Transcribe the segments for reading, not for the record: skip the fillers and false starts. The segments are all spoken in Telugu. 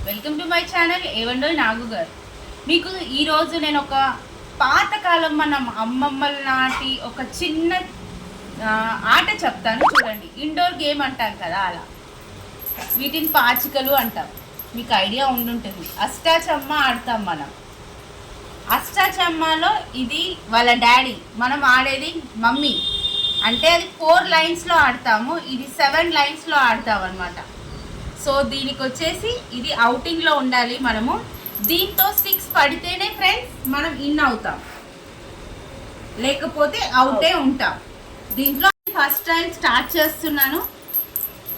వెల్కమ్ టు మై ఛానల్ ఏవండో నాగు గారు. మీకు ఈరోజు నేను ఒక పాతకాలం మన అమ్మమ్మల నాటి ఒక చిన్న ఆట చెప్తాను చూడండి. ఇండోర్ గేమ్ అంటాం కదా, అలా వీటిని పాచికలు అంటాం. మీకు ఐడియా ఉండుంటుంది. అష్టాచమ్మ ఆడతాం మనం. అష్టాచమ్మలో ఇది వాళ్ళ డాడీ, మనం ఆడేది మమ్మీ. అంటే అది 4 లైన్స్లో ఆడతాము, ఇది 7 లైన్స్లో ఆడతాం అనమాట. సో దీనికి వచ్చేసి ఇది అవుటింగ్లో ఉండాలి. మనము దీంతో 6 పడితేనే ఫ్రెండ్స్ మనం ఇన్ అవుతాం, లేకపోతే అవుటే ఉంటాం. దీంట్లో ఫస్ట్ టైం స్టార్ట్ చేస్తున్నాను.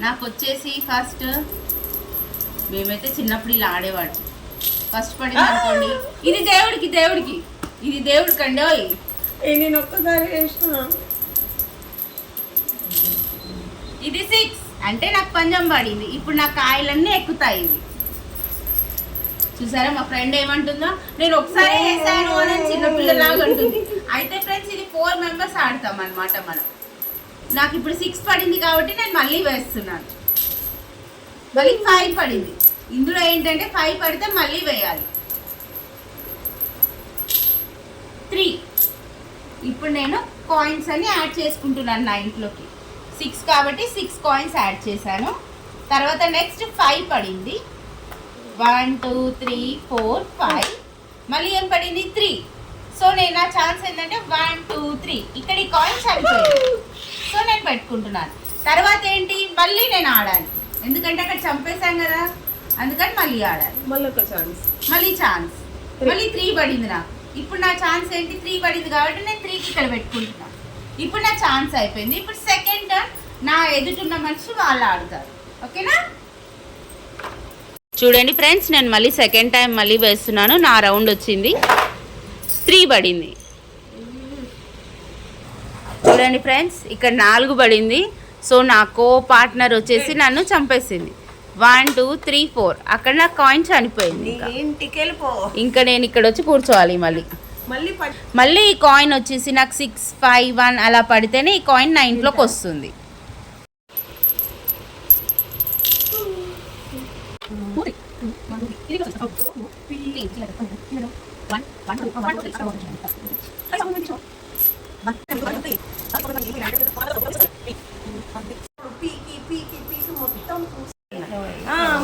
నాకు వచ్చేసి ఫస్ట్, మేమైతే చిన్నప్పుడు ఇలా ఆడేవాడు. ఫస్ట్ పడింది అనుకోండి, ఇది దేవుడికి ఇది దేవుడికి అండి. నేను ఒక్కసారి వేస్తున్నాను. ఇది 6 అంటే నాకు పంజం పడింది. ఇప్పుడు నా కాయలన్నీ ఎక్కుతాయి. ఇవి చూసారా, మా ఫ్రెండ్ ఏమంటుందో, నేను ఒకసారి వేసాను అని చిన్నపిల్లలాగా అంటుంది. అయితే ఫ్రెండ్స్ ఇది 4 మెంబర్స్ ఆడతాం అనమాట మనం. నాకు ఇప్పుడు 6 పడింది కాబట్టి నేను మళ్ళీ వేస్తున్నాను. మళ్ళీ 5 పడింది. ఇందులో ఏంటంటే 5 పడితే మళ్ళీ వేయాలి. 3. ఇప్పుడు నేను కాయిన్స్ అన్ని యాడ్ చేసుకుంటున్నాను నా ఇంట్లోకి. 6 కాబట్టి 6 కాయిన్స్ యాడ్ చేశాను. తర్వాత నెక్స్ట్ 5 పడింది. 1 2 3 4 5. మళ్ళీ ఏం పడింది? 3. సో నేను నా ఛాన్స్ ఏంటంటే 1 2 3. ఇక్కడ ఈ కాయిన్స్ అయిపోయింది. సో నేను పెట్టుకుంటున్నాను. తర్వాత ఏంటి, మళ్ళీ నేను ఆడాలి, ఎందుకంటే అక్కడ చంపేశాం కదా, అందుకని మళ్ళీ ఆడాలి. మళ్ళీ ఛాన్స్. మళ్ళీ 3 పడింది నాకు. ఇప్పుడు నా ఛాన్స్ ఏంటి, 3 పడింది కాబట్టి నేను 3కి ఇక్కడ పెట్టుకుంటున్నాను. ఇప్పుడు నా ఛాన్స్ అయిపోయింది. ఇప్పుడు సెకండ్ టర్న్ నా ఎదుటిన్న మనిషి వాళ్ళు ఆడుతారు. ఓకేనా? చూడండి ఫ్రెండ్స్, నేను మళ్ళీ సెకండ్ టైం మళ్ళీ వేస్తున్నాను. నా రౌండ్ వచ్చింది, 3 పడింది. చూడండి ఫ్రెండ్స్, ఇక్కడ 4 పడింది. సో నా కో పార్ట్నర్ వచ్చేసి నన్ను చంపేసింది. 1 2 3 4. అక్కడ నా కాయిన్ చనిపోయింది. ఇంకా నేను ఇక్కడ వచ్చి కూర్చోవాలి. మళ్ళీ ఈ కాయిన్ వచ్చేసి నాకు 6 5 1 అలా పడితేనే ఈ కాయిన్ నా ఇంట్లోకి వస్తుంది.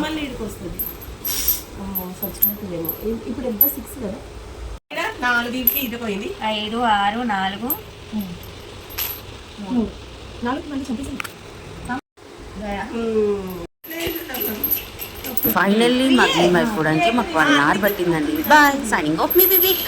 మళ్ళీ ఇడికి వస్తుంది. ఇప్పుడు ఎంత 6 కదా, 4కి ఇది పోయింది. 5 6 4 మళ్ళీ చంపేసింది. ఫైనల్లీ మాకు గేమ్ అయిపోవడానికి మాకు 1 అవర్ పట్టిందండి. బాయ్, సైనింగ్ ఆఫ్ మీ వివేక్.